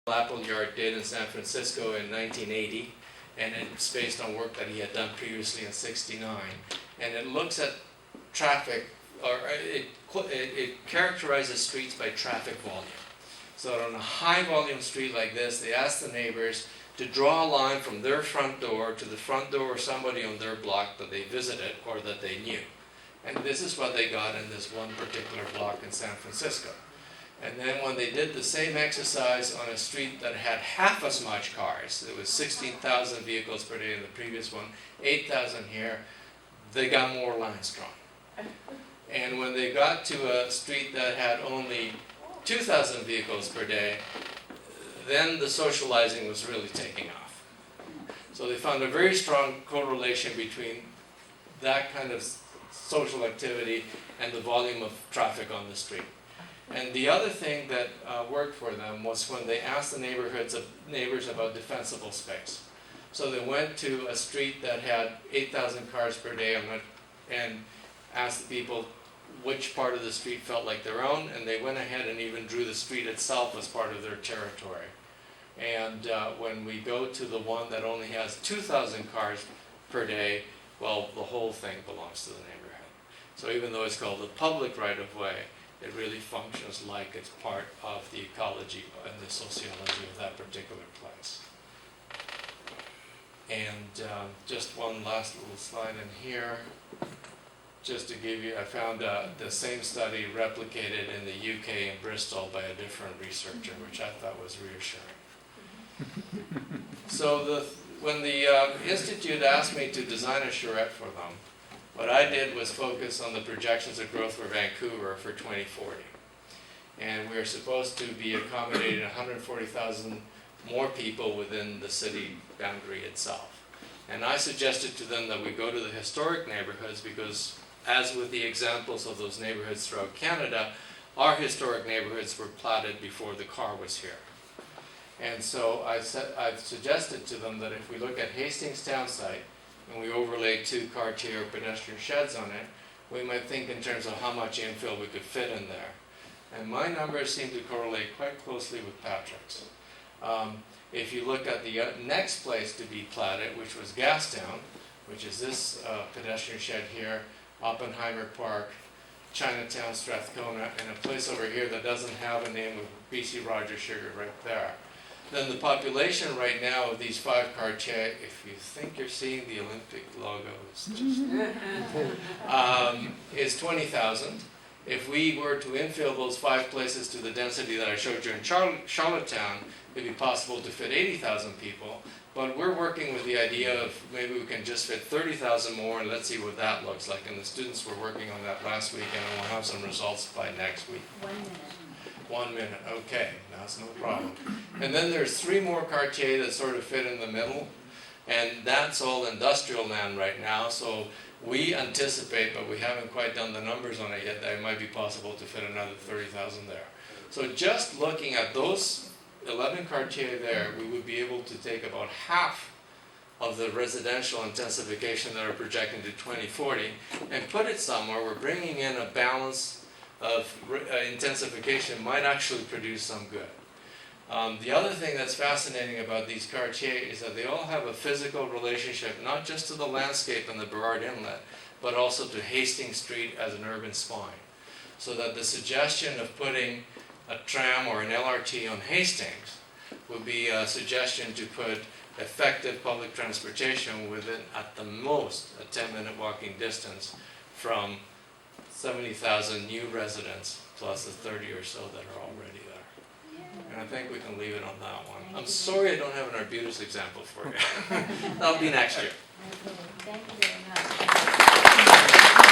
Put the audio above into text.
Appleyard did in San Francisco in 1980, and it's based on work that he had done previously in '69. And it looks at traffic, or it characterizes streets by traffic volume. So on a high volume street like this, they asked the neighbors to draw a line from their front door to the front door of somebody on their block that they visited or that they knew. And this is what they got in this one particular block in San Francisco. And then when they did the same exercise on a street that had half as much cars, it was 16,000 vehicles per day in the previous one, 8,000 here, they got more lines drawn. And when they got to a street that had only 2,000 vehicles per day, then the socializing was really taking off. So they found a very strong correlation between that kind of social activity and the volume of traffic on the street. And the other thing that worked for them was when they asked the neighbors about defensible space. So they went to a street that had 8,000 cars per day and asked the people which part of the street felt like their own, and they went ahead and even drew the street itself as part of their territory. And when we go to the one that only has 2,000 cars per day, well, the whole thing belongs to the neighborhood. So even though it's called the public right-of-way, it really functions like it's part of the ecology and the sociology of that particular place. And just one last little slide in here, just to give you, I found the same study replicated in the UK in Bristol by a different researcher, which I thought was reassuring. So when the Institute asked me to design a charrette for them, what I did was focus on the projections of growth for Vancouver for 2040. And we're supposed to be accommodating 140,000 more people within the city boundary itself. And I suggested to them that we go to the historic neighborhoods because, as with the examples of those neighborhoods throughout Canada, our historic neighborhoods were platted before the car was here. And so I've suggested to them that if we look at Hastings Town Site, and we overlay 2 Cartier pedestrian sheds on it, we might think in terms of how much infill we could fit in there. And my numbers seem to correlate quite closely with Patrick's. If you look at the next place to be platted, which was Gastown, which is this pedestrian shed here, Oppenheimer Park, Chinatown, Strathcona, and a place over here that doesn't have a name with BC Rogers Sugar right there. Then the population right now of these 5 quartiers, if you think you're seeing the Olympic logo, it's just, is 20,000. If we were to infill those 5 places to the density that I showed you in Charlottetown, it'd be possible to fit 80,000 people. But we're working with the idea of maybe we can just fit 30,000 more, and let's see what that looks like. And the students were working on that last week, and we'll have some results by next week. 1 minute. 1 minute, okay, that's no problem. And then there's 3 more quartiers that sort of fit in the middle, and that's all industrial land right now, so we anticipate, but we haven't quite done the numbers on it yet, that it might be possible to fit another 30,000 there. So just looking at those 11 quartiers there, we would be able to take about half of the residential intensification that are projecting to 2040 and put it somewhere. We're bringing in a balance of intensification might actually produce some good. The other thing that's fascinating about these quartiers is that they all have a physical relationship, not just to the landscape and the Burrard Inlet, but also to Hastings Street as an urban spine. So that the suggestion of putting a tram or an LRT on Hastings would be a suggestion to put effective public transportation within, at the most, a 10-minute walking distance from 70,000 new residents, plus the 30 or so that are already there. And I think we can leave it on that one. I'm sorry I don't have an Arbutus example for you. That'll be next year. Okay, thank you very much.